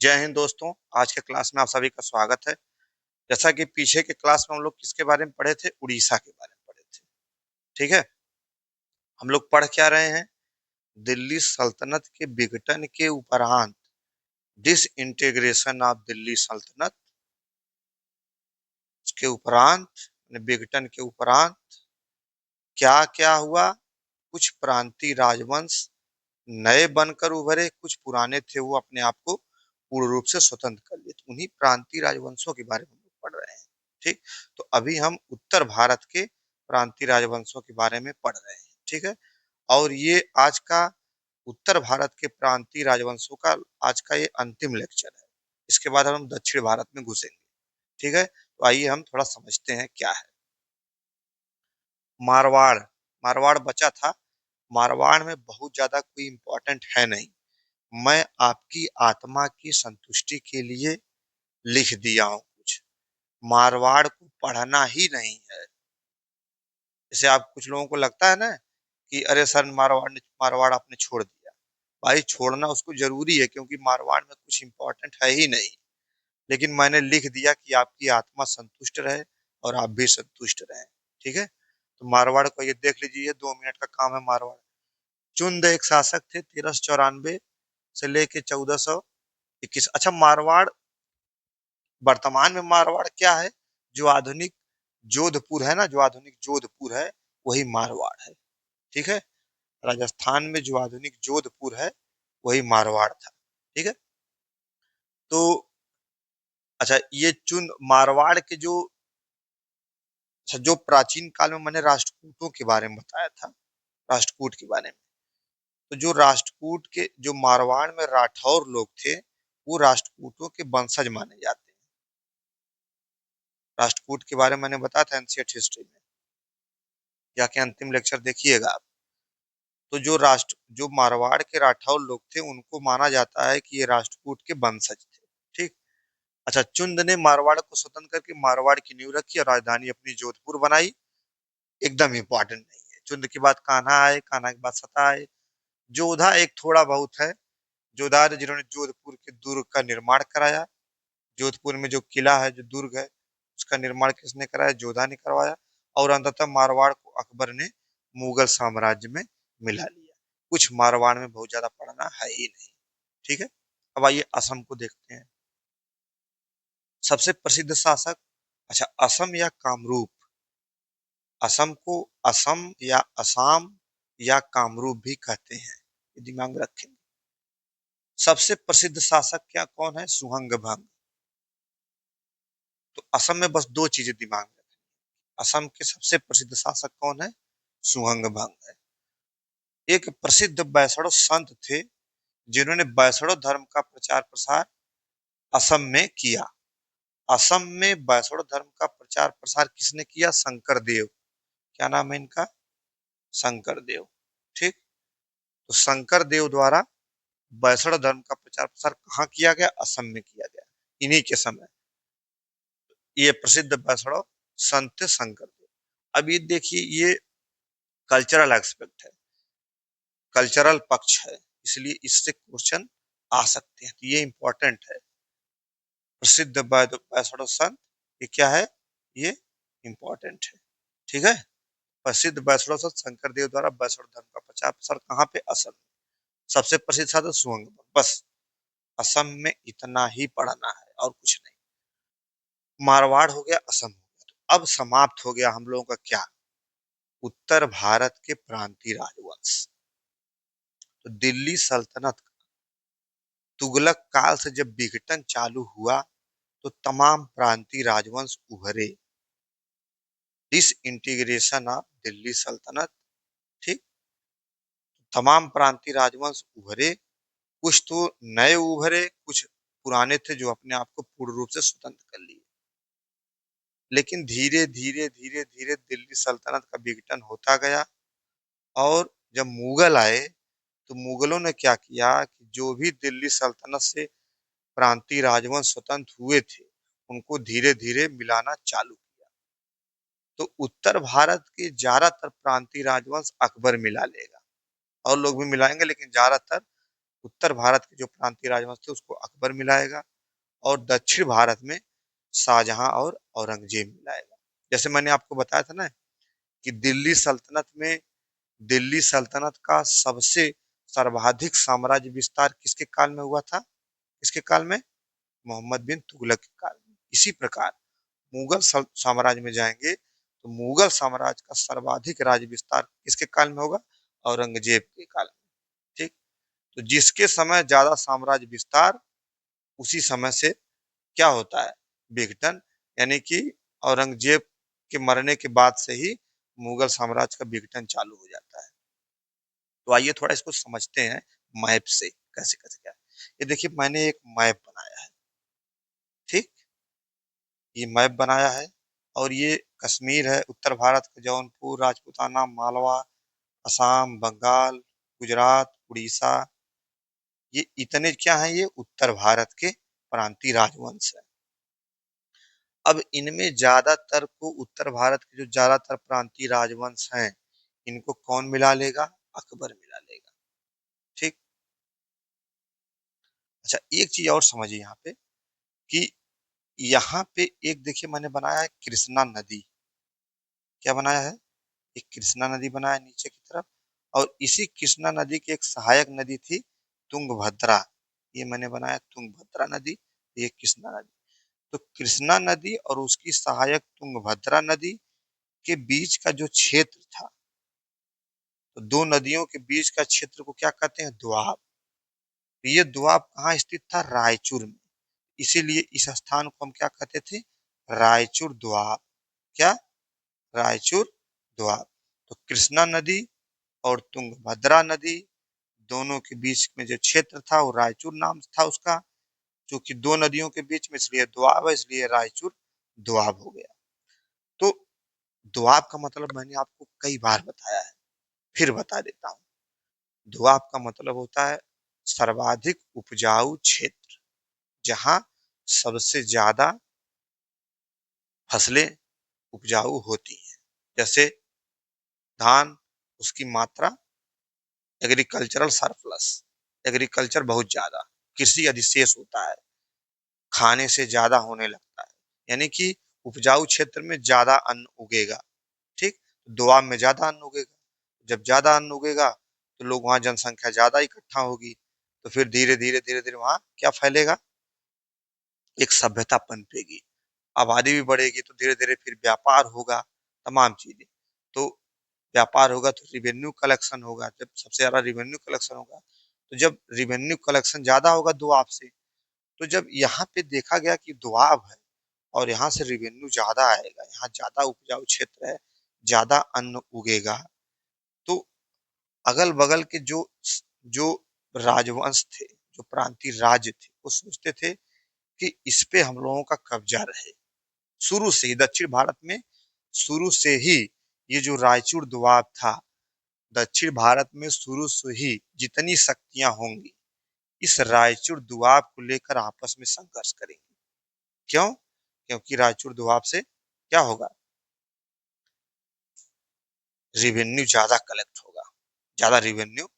जय हिंद दोस्तों। आज के क्लास में आप सभी का स्वागत है। जैसा कि पीछे के क्लास में हम लोग किसके बारे में पढ़े थे, उड़ीसा के बारे में पढ़े थे। ठीक है, हम लोग पढ़ क्या रहे हैं, दिल्ली सल्तनत के विघटन के उपरांत, डिसइंटीग्रेशन ऑफ दिल्ली सल्तनत, उसके उपरांत विघटन के उपरांत क्या क्या हुआ। कुछ प्रांतीय राजवंश नए बनकर उभरे, कुछ पुराने थे वो अपने आप को पूर्ण रूप से स्वतंत्र कर लिए। तो उन्हीं प्रांतीय राजवंशों के बारे में हम लोग पढ़ रहे हैं। ठीक, तो अभी हम उत्तर भारत के प्रांतीय राजवंशों के बारे में पढ़ रहे हैं। ठीक है, और ये आज का उत्तर भारत के प्रांतीय राजवंशों का आज का ये अंतिम लेक्चर है। इसके बाद हम दक्षिण भारत में घुसेंगे। ठीक है, तो आइए हम थोड़ा समझते हैं क्या है मारवाड़। मारवाड़ बचा था। मारवाड़ में बहुत ज्यादा कोई इंपॉर्टेंट है नहीं, मैं आपकी आत्मा की संतुष्टि के लिए लिख दिया हूं कुछ। मारवाड़ को पढ़ना ही नहीं है। जैसे आप कुछ लोगों को लगता है ना कि अरे सर मारवाड़ आपने छोड़ दिया। भाई छोड़ना उसको जरूरी है, क्योंकि मारवाड़ में कुछ इंपॉर्टेंट है ही नहीं। लेकिन मैंने लिख दिया कि आपकी आत्मा संतुष्ट रहे और आप भी संतुष्ट रहें। ठीक है, तो मारवाड़ को ये देख लीजिए, ये 2 मिनट का काम है। मारवाड़ चुंद एक शासक थे 1394 से लेके 1421। अच्छा, मारवाड़ वर्तमान में मारवाड़ क्या है, जो आधुनिक जोधपुर है ना, जो आधुनिक जोधपुर है वही मारवाड़ है। ठीक है, राजस्थान में जो आधुनिक जोधपुर है वही मारवाड़ था। ठीक है, तो अच्छा, ये चुन मारवाड़ के जो, अच्छा, जो प्राचीन काल में मैंने राष्ट्रकूटों के बारे में बताया था, राष्ट्रकूट के बारे में, तो जो राष्ट्रकूट के जो मारवाड़ में राठौर लोग थे वो राष्ट्रकूटों के वंशज माने जाते हैं। राष्ट्रकूट के बारे में मैंने बताया था एंशिएंट हिस्ट्री में, जाके अंतिम लेक्चर देखिएगा आप। तो जो मारवाड़ के राठौर लोग थे उनको माना जाता है कि ये राष्ट्रकूट के वंशज थे। ठीक, अच्छा, चुंद ने मारवाड़ को स्वतंत्र करके मारवाड़ की नींव रखी और राजधानी अपनी जोधपुर बनाई। एकदम इंपॉर्टेंट नहीं है। चुंद के बाद कान्हा आए, कान्हा के बाद सता आए। जोधा एक थोड़ा बहुत है। जोधा जिन्होंने जोधपुर के दुर्ग का निर्माण कराया। जोधपुर में जो किला है, जो दुर्ग है, उसका निर्माण किसने कराया, जोधा ने करवाया। और अंततः मारवाड़ को अकबर ने मुगल साम्राज्य में मिला लिया। कुछ मारवाड़ में बहुत ज्यादा पढ़ना है ही नहीं। ठीक है, अब आइए असम को देखते हैं। सबसे प्रसिद्ध शासक, अच्छा, असम या कामरूप। असम को असम या असम या कामरूप भी कहते हैं, ये दिमाग में रखें। सबसे प्रसिद्ध शासक क्या कौन है, सुहंग भंग। तो असम में बस दो चीजें दिमाग में रखें। असम के सबसे प्रसिद्ध शासक कौन है, सुहंग भंग है। एक प्रसिद्ध बैसड़ो संत थे जिन्होंने बैसड़ो धर्म का प्रचार प्रसार असम में किया। असम में बैसड़ो धर्म का प्रचार प्रसार किसने किया, शंकर देव। क्या नाम है इनका, शंकर देव। ठीक, तो शंकर देव द्वारा बैसड़ धर्म का प्रचार प्रसार कहाँ किया गया, असम में किया गया, इन्हीं के समय। ये प्रसिद्ध बैसड़ो संत शंकर देव। अब ये देखिए, ये कल्चरल एस्पेक्ट है, कल्चरल पक्ष है, इसलिए इससे क्वेश्चन आ सकते हैं, तो ये इंपॉर्टेंट है। प्रसिद्ध बैसड़ो संत, ये क्या है, ये इंपॉर्टेंट है। ठीक है, प्रसिद्ध बैसड़ो संत शंकर देव द्वारा बैसड़ धर्म का प्रचार प्रसार कहाँ पे, असम। सबसे प्रसिद्ध साधन सुहंग, बस असम में इतना ही पढ़ना है और कुछ नहीं। मारवाड़ हो गया, असम हो गया। तो अब समाप्त हो गया हम लोगों का क्या, उत्तर भारत के प्रांतीय राजवंश। तो दिल्ली सल्तनत तुगलक काल से जब विघटन चालू हुआ तो तमाम प्रांतीय राजवंश उभरे, डिसइंटीग्रेशन ऑफ दिल्ली सल्तनत। ठीक, तमाम प्रांतीय राजवंश उभरे, कुछ तो नए उभरे, कुछ पुराने थे जो अपने आप को पूर्ण रूप से स्वतंत्र कर लिए। लेकिन धीरे धीरे धीरे धीरे दिल्ली सल्तनत का विघटन होता गया। और जब मुगल आए तो मुगलों ने क्या किया कि जो भी दिल्ली सल्तनत से प्रांतीय राजवंश स्वतंत्र हुए थे उनको धीरे धीरे मिलाना चालू किया। तो उत्तर भारत के ज्यादातर प्रांतीय राजवंश अकबर मिला लेगा, और लोग भी मिलाएंगे, लेकिन ज्यादातर उत्तर भारत के जो प्रांतीय राजवंश थे उसको अकबर मिलाएगा, और दक्षिण भारत में शाहजहां और औरंगजेब मिलाएगा। जैसे मैंने आपको बताया था ना कि दिल्ली सल्तनत का सबसे सर्वाधिक साम्राज्य विस्तार किसके काल में हुआ था? किसके काल में? मोहम्मद बिन तुगलक के काल में। इसी प्रकार मुगल साम्राज्य में जाएंगे तो मुगल साम्राज्य का सर्वाधिक राज्य विस्तार किसके काल में होगा? औरंगजेब के काल में। ठीक। तो जिसके समय ज्यादा साम्राज्य विस्तार, उसी समय से क्या होता है? विघटन। यानी कि औरंगजेब के मरने के बाद से ही मुगल साम्राज्य का विघटन चालू हो जाता है। तो आइए थोड़ा इसको समझते हैं मैप से, कैसे कैसे क्या है। ये देखिए मैंने एक मैप बनाया है। ठीक। ये मैप बनाया है, और ये कश्मीर है, उत्तर भारत का जौनपुर, राजपूताना, मालवा, असम, बंगाल, गुजरात, उड़ीसा, ये इतने क्या है? ये उत्तर भारत के प्रांतीय राजवंश है। अब इनमें ज्यादातर को, उत्तर भारत के जो ज्यादातर प्रांतीय राजवंश हैं, इनको कौन मिला लेगा? अकबर मिला लेगा। ठीक। अच्छा, एक चीज और समझिए यहाँ पे कि यहाँ पे एक देखिए मैंने बनाया है कृष्णा नदी। क्या बनाया है? एक कृष्णा नदी बनाया है नीचे की तरफ, और इसी कृष्णा नदी की एक सहायक नदी थी तुंगभद्रा। ये मैंने बनाया तुंगभद्रा नदी, ये कृष्णा नदी। तो कृष्णा नदी और उसकी सहायक तुंगभद्रा नदी के बीच का जो क्षेत्र था, तो दो नदियों के बीच का क्षेत्र को क्या कहते हैं? दोआब। तो ये दोआब कहाँ स्थित था? रायचूर में। इसीलिए इस स्थान को हम क्या कहते थे? रायचूर दोआब। क्या? रायचूर दोआब। तो कृष्णा नदी और तुंगभद्रा नदी दोनों के बीच में जो क्षेत्र था वो रायचूर नाम था उसका। क्योंकि दो नदियों के बीच में इसलिए दोआब है, इसलिए रायचूर दोआब हो गया। तो दोआब का मतलब मैंने आपको कई बार बताया है, फिर बता देता हूँ। दोआब का मतलब होता है सर्वाधिक उपजाऊ क्षेत्र, जहां सबसे ज्यादा फसलें उपजाऊ होती हैं। जैसे धान, उसकी मात्रा, एग्रीकल्चरल सरप्लस, एग्रीकल्चर बहुत ज्यादा, कृषि अधिशेष होता है, खाने से ज्यादा होने लगता है। यानी कि उपजाऊ क्षेत्र में ज्यादा अन्न उगेगा। ठीक। दोआब में ज्यादा अन्न उगेगा। जब ज्यादा अन्न उगेगा तो लोग, वहां जनसंख्या ज्यादा इकट्ठा होगी, तो फिर धीरे धीरे धीरे धीरे वहां क्या फैलेगा? एक सभ्यता पनपेगी, आबादी भी बढ़ेगी, तो धीरे धीरे फिर व्यापार होगा, तमाम चीजें। तो व्यापार होगा तो रिवेन्यू कलेक्शन होगा। जब सबसे ज्यादा रिवेन्यू कलेक्शन होगा, तो जब रिवेन्यू कलेक्शन ज्यादा होगा दोआब से, तो जब यहाँ पे देखा गया कि दोआब है और यहाँ से रिवेन्यू ज्यादा आएगा, यहाँ ज्यादा उपजाऊ क्षेत्र है, ज्यादा अन्न उगेगा, तो अगल बगल के जो जो राजवंश थे, जो प्रांतीय राज्य थे, वो सोचते थे कि इस पे हम लोगों का कब्जा रहे। शुरू से ही दक्षिण भारत में, शुरू से ही ये जो रायचूर दोआब था, दक्षिण भारत में शुरू से ही जितनी शक्तियां होंगी, इस रायचूर दोआब को लेकर आपस में संघर्ष करेंगी। क्यों? क्योंकि रायचूर दोआब से क्या होगा? रिवेन्यू ज्यादा कलेक्ट होगा, ज्यादा रिवेन्यू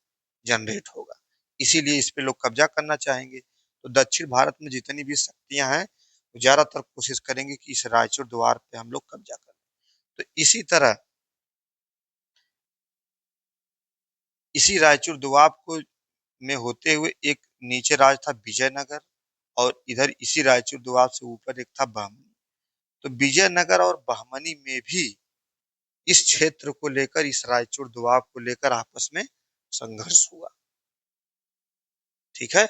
जनरेट होगा, इसीलिए इस पे लोग कब्जा करना चाहेंगे। तो दक्षिण भारत में जितनी भी शक्तियां हैं, वो ज्यादातर कोशिश करेंगे कि इस रायचूर द्वार पे हम लोग कब्जा करें। तो इसी रायचूर दोआब को में होते हुए एक नीचे राज था विजयनगर, और इधर इसी रायचूर दोआब से ऊपर एक था बहमनी। तो विजयनगर और बहमनी में भी इस क्षेत्र को लेकर, इस रायचूर दोआब को लेकर आपस में संघर्ष हुआ। ठीक है।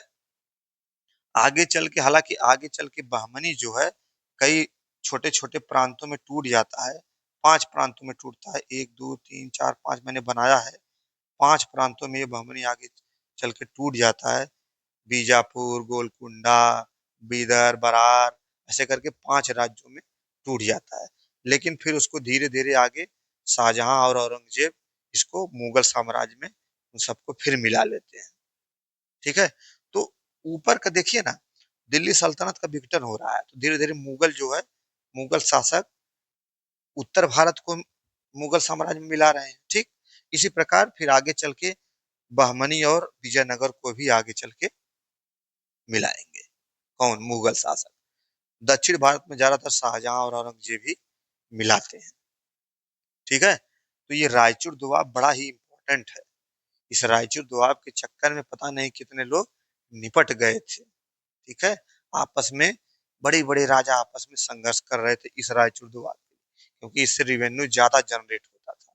आगे चल के, हालांकि आगे चल के बहमनी जो है कई छोटे छोटे प्रांतों में टूट जाता है। 5 प्रांतों में टूटता है, 1 2 3 4 5 मैंने बनाया है। 5 प्रांतों में ये बहमनी आगे चल के टूट जाता है। बीजापुर, गोलकुंडा, बीदर, बरार, ऐसे करके 5 राज्यों में टूट जाता है। लेकिन फिर उसको धीरे धीरे आगे शाहजहां और औरंगजेब इसको मुगल साम्राज्य में उन सबको फिर मिला लेते हैं। ठीक है। तो ऊपर का देखिए ना, दिल्ली सल्तनत का विघटन हो रहा है, तो धीरे धीरे मुगल जो है, मुगल शासक उत्तर भारत को मुगल साम्राज्य में मिला रहे हैं। ठीक। इसी प्रकार फिर आगे चल के बहमनी और विजयनगर को भी आगे चल के मिलाएंगे। कौन? मुगल शासक। दक्षिण भारत में ज्यादातर शाहजहां और औरंगजेब ही मिलाते हैं। ठीक है, तो ये रायचूर दोआब बड़ा ही इंपॉर्टेंट है। इस रायचूर दोआब के चक्कर में पता नहीं कितने लोग निपट गए थे। ठीक है, आपस में बड़े बड़े राजा आपस में संघर्ष कर रहे थे इस रायचूर दोआब के लिए, क्योंकि इससे रिवेन्यू ज्यादा जनरेट होता था।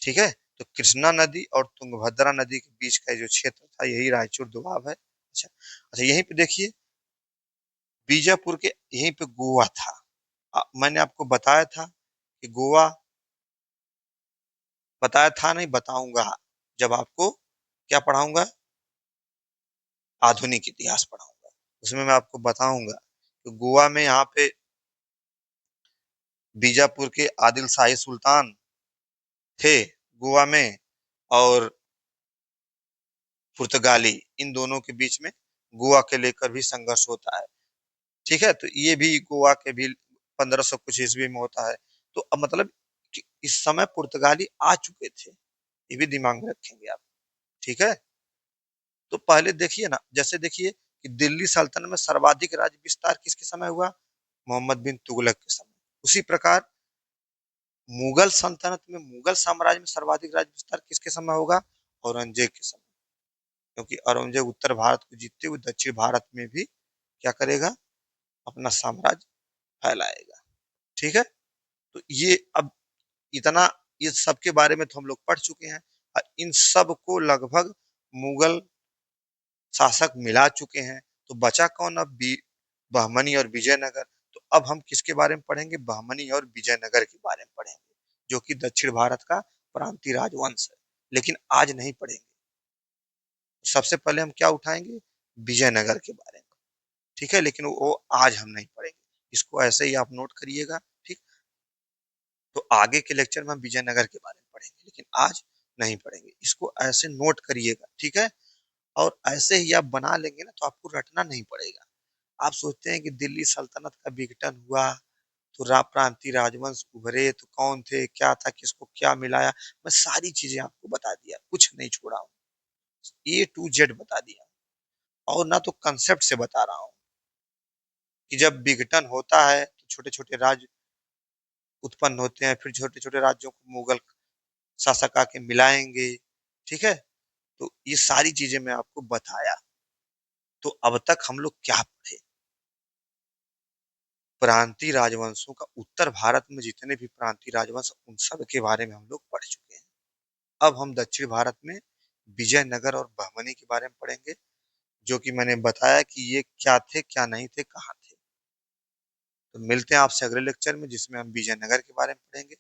ठीक है, तो कृष्णा नदी और तुंगभद्रा नदी के बीच का जो क्षेत्र था यही रायचूर दोआब है। अच्छा अच्छा, यहीं पे देखिए बीजापुर के यहीं पे गोवा था। मैंने आपको बताया था कि गोवा, बताया था नहीं, बताऊंगा जब आपको क्या पढ़ाऊंगा, आधुनिक इतिहास पढ़ाऊंगा, उसमें मैं आपको बताऊंगा कि गोवा में यहाँ पे बीजापुर के आदिल शाही सुल्तान थे गोवा में, और पुर्तगाली, इन दोनों के बीच में गोवा के लेकर भी संघर्ष होता है। ठीक है, तो ये भी गोवा के भी 1500 कुछ ईस्वी में होता है। तो अब मतलब कि इस समय पुर्तगाली आ चुके थे, ये भी दिमाग में रखेंगे आप। ठीक है, तो पहले देखिए ना, जैसे देखिए कि दिल्ली सल्तनत में सर्वाधिक राज्य विस्तार किसके समय हुआ? मोहम्मद बिन तुगलक के समय। उसी प्रकार मुगल सल्तनत में, मुगल साम्राज्य में सर्वाधिक राज्य विस्तार किसके समय होगा? औरंगजेब के समय। क्योंकि औरंगजेब उत्तर भारत को जीतते हुए दक्षिण भारत में भी क्या करेगा? अपना साम्राज्य फैलाएगा। ठीक है, तो ये अब इतना, ये सब के बारे में तो हम लोग पढ़ चुके हैं, और इन सब को लगभग मुगल शासक मिला चुके हैं। तो बचा कौन अब? बहमनी और विजयनगर। तो अब हम किसके बारे में पढ़ेंगे? बहमनी और विजयनगर के बारे में पढ़ेंगे, जो कि दक्षिण भारत का प्रांतीय राजवंश है। लेकिन आज नहीं पढ़ेंगे, सबसे पहले हम क्या उठाएंगे? विजयनगर के बारे में। ठीक है, लेकिन वो आज हम नहीं पढ़ेंगे, इसको ऐसे ही आप नोट करिएगा। ठीक, तो आगे के लेक्चर में हम विजयनगर के बारे में पढ़ेंगे, लेकिन आज नहीं पढ़ेंगे, इसको ऐसे नोट करिएगा। ठीक है, और ऐसे ही आप बना लेंगे ना तो आपको रटना नहीं पड़ेगा। आप सोचते हैं कि दिल्ली सल्तनत का विघटन हुआ तो प्रांतीय राजवंश उभरे, तो कौन थे, क्या था, किसको क्या मिलाया। मैं सारी चीजें आपको बता दिया, कुछ नहीं छोड़ा हूँ, A to Z बता दिया। और ना तो कंसेप्ट से बता रहा हूँ कि जब विघटन होता है तो छोटे छोटे राज्य उत्पन्न होते हैं, फिर छोटे छोटे राज्यों को मुगल शासक आके मिलाएंगे। ठीक है, तो ये सारी चीजें मैं आपको बताया। तो अब तक हम लोग क्या पढ़े? प्रांतीय राजवंशों का, उत्तर भारत में जितने भी प्रांतीय राजवंश उन सब के बारे में हम लोग पढ़ चुके हैं। अब हम दक्षिण भारत में विजयनगर और बहमनी के बारे में पढ़ेंगे, जो कि मैंने बताया कि ये क्या थे, क्या नहीं थे, कहाँ थे। तो मिलते हैं आपसे अगले लेक्चर में, जिसमें हम विजयनगर के बारे में पढ़ेंगे।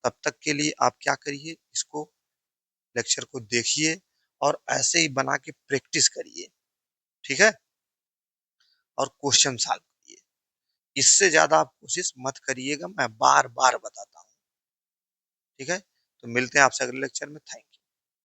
तब तक के लिए आप क्या करिए, इसको, लेक्चर को देखिए और ऐसे ही बना के प्रैक्टिस करिए। ठीक है, और क्वेश्चन सॉल्व करिए। इससे ज्यादा आप कोशिश मत करिएगा, मैं बार बार बताता हूँ। ठीक है, तो मिलते हैं आपसे अगले लेक्चर में। थैंक